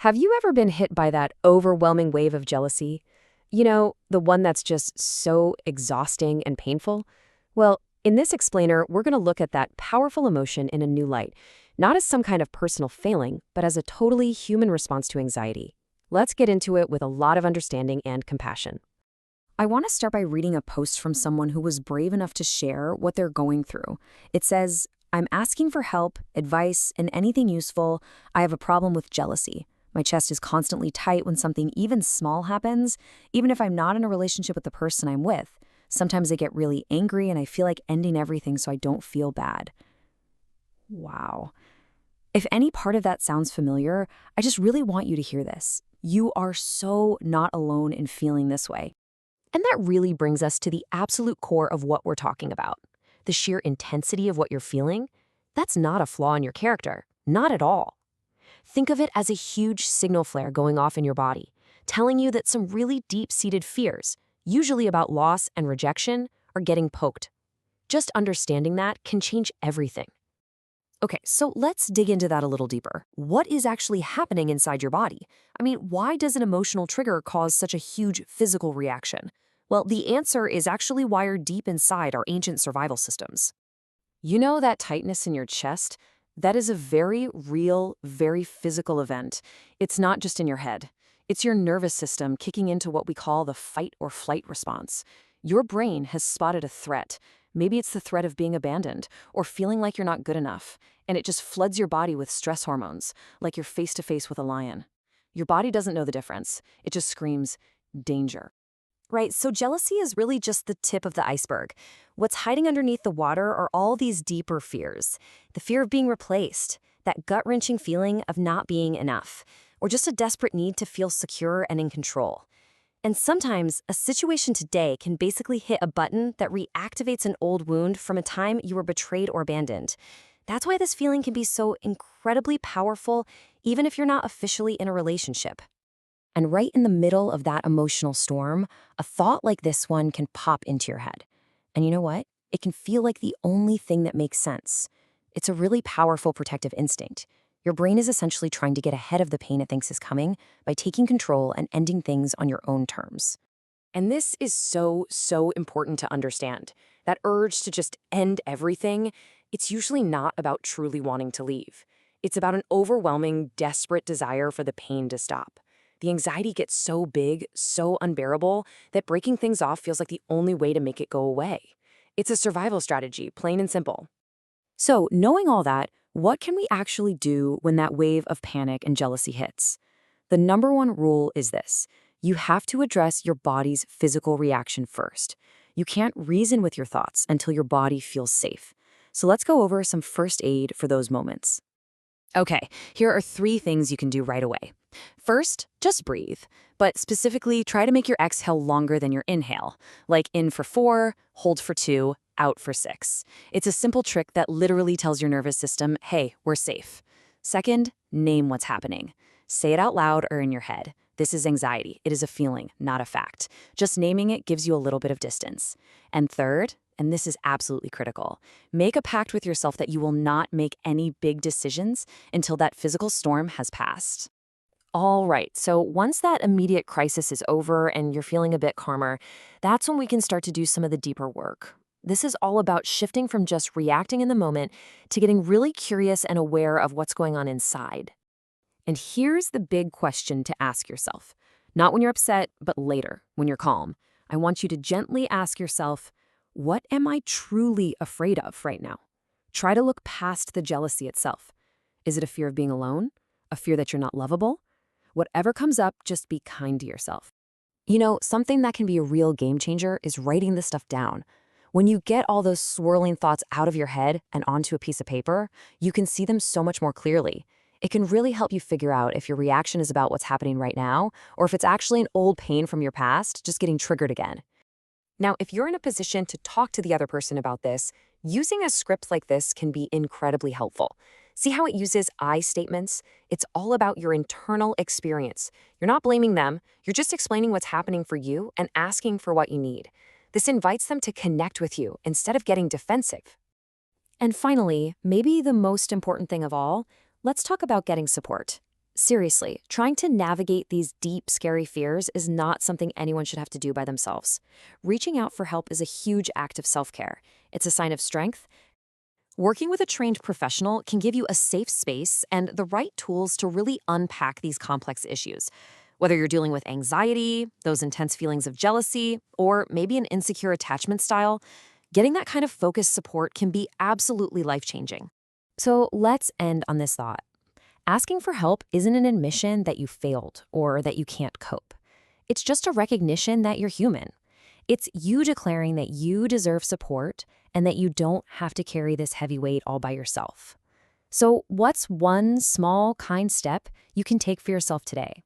Have you ever been hit by that overwhelming wave of jealousy? You know, the one that's just so exhausting and painful? Well, in this explainer, we're going to look at that powerful emotion in a new light, not as some kind of personal failing, but as a totally human response to anxiety. Let's get into it with a lot of understanding and compassion. I want to start by reading a post from someone who was brave enough to share what they're going through. It says, "I'm asking for help, advice, and anything useful. I have a problem with jealousy. My chest is constantly tight when something even small happens, even if I'm not in a relationship with the person I'm with. Sometimes I get really angry and I feel like ending everything so I don't feel bad." Wow. If any part of that sounds familiar, I just really want you to hear this. You are so not alone in feeling this way. And that really brings us to the absolute core of what we're talking about. The sheer intensity of what you're feeling, that's not a flaw in your character. Not at all. Think of it as a huge signal flare going off in your body, telling you that some really deep-seated fears, usually about loss and rejection, are getting poked. Just understanding that can change everything. Okay, so let's dig into that a little deeper. What is actually happening inside your body? I mean, why does an emotional trigger cause such a huge physical reaction? Well, the answer is actually wired deep inside our ancient survival systems. You know that tightness in your chest? That is a very real, very physical event. It's not just in your head. It's your nervous system kicking into what we call the fight or flight response. Your brain has spotted a threat. Maybe it's the threat of being abandoned or feeling like you're not good enough, and it just floods your body with stress hormones, like you're face to face with a lion. Your body doesn't know the difference. It just screams, danger. Right, so jealousy is really just the tip of the iceberg. What's hiding underneath the water are all these deeper fears. The fear of being replaced, that gut-wrenching feeling of not being enough, or just a desperate need to feel secure and in control. And sometimes, a situation today can basically hit a button that reactivates an old wound from a time you were betrayed or abandoned. That's why this feeling can be so incredibly powerful, even if you're not officially in a relationship. And right in the middle of that emotional storm, a thought like this one can pop into your head. And you know what? It can feel like the only thing that makes sense. It's a really powerful protective instinct. Your brain is essentially trying to get ahead of the pain it thinks is coming by taking control and ending things on your own terms. And this is so important to understand. That urge to just end everything, it's usually not about truly wanting to leave. It's about an overwhelming, desperate desire for the pain to stop. The anxiety gets so big, so unbearable, that breaking things off feels like the only way to make it go away. It's a survival strategy, plain and simple. So, knowing all that, what can we actually do when that wave of panic and jealousy hits? The number one rule is this: you have to address your body's physical reaction first. You can't reason with your thoughts until your body feels safe. So let's go over some first aid for those moments. Okay, here are 3 things you can do right away. First, just breathe, but specifically try to make your exhale longer than your inhale, like in for 4, hold for 2, out for 6. It's a simple trick that literally tells your nervous system, hey, we're safe. Second, name what's happening. Say it out loud or in your head. This is anxiety. It is a feeling, not a fact. Just naming it gives you a little bit of distance. And third, and this is absolutely critical, make a pact with yourself that you will not make any big decisions until that physical storm has passed. All right, so once that immediate crisis is over and you're feeling a bit calmer, that's when we can start to do some of the deeper work. This is all about shifting from just reacting in the moment to getting really curious and aware of what's going on inside. And here's the big question to ask yourself. Not when you're upset, but later, when you're calm. I want you to gently ask yourself, what am I truly afraid of right now? Try to look past the jealousy itself. Is it a fear of being alone? A fear that you're not lovable? Whatever comes up, just be kind to yourself. You know, something that can be a real game changer is writing this stuff down. When you get all those swirling thoughts out of your head and onto a piece of paper, you can see them so much more clearly. It can really help you figure out if your reaction is about what's happening right now, or if it's actually an old pain from your past just getting triggered again. Now, if you're in a position to talk to the other person about this, using a script like this can be incredibly helpful. See how it uses I statements? It's all about your internal experience. You're not blaming them, you're just explaining what's happening for you and asking for what you need. This invites them to connect with you instead of getting defensive. And finally, maybe the most important thing of all, let's talk about getting support. Seriously, trying to navigate these deep, scary fears is not something anyone should have to do by themselves. Reaching out for help is a huge act of self-care. It's a sign of strength. Working with a trained professional can give you a safe space and the right tools to really unpack these complex issues. Whether you're dealing with anxiety, those intense feelings of jealousy, or maybe an insecure attachment style, getting that kind of focused support can be absolutely life-changing. So let's end on this thought. Asking for help isn't an admission that you failed or that you can't cope. It's just a recognition that you're human. It's you declaring that you deserve support and that you don't have to carry this heavy weight all by yourself. So, what's one small, kind step you can take for yourself today?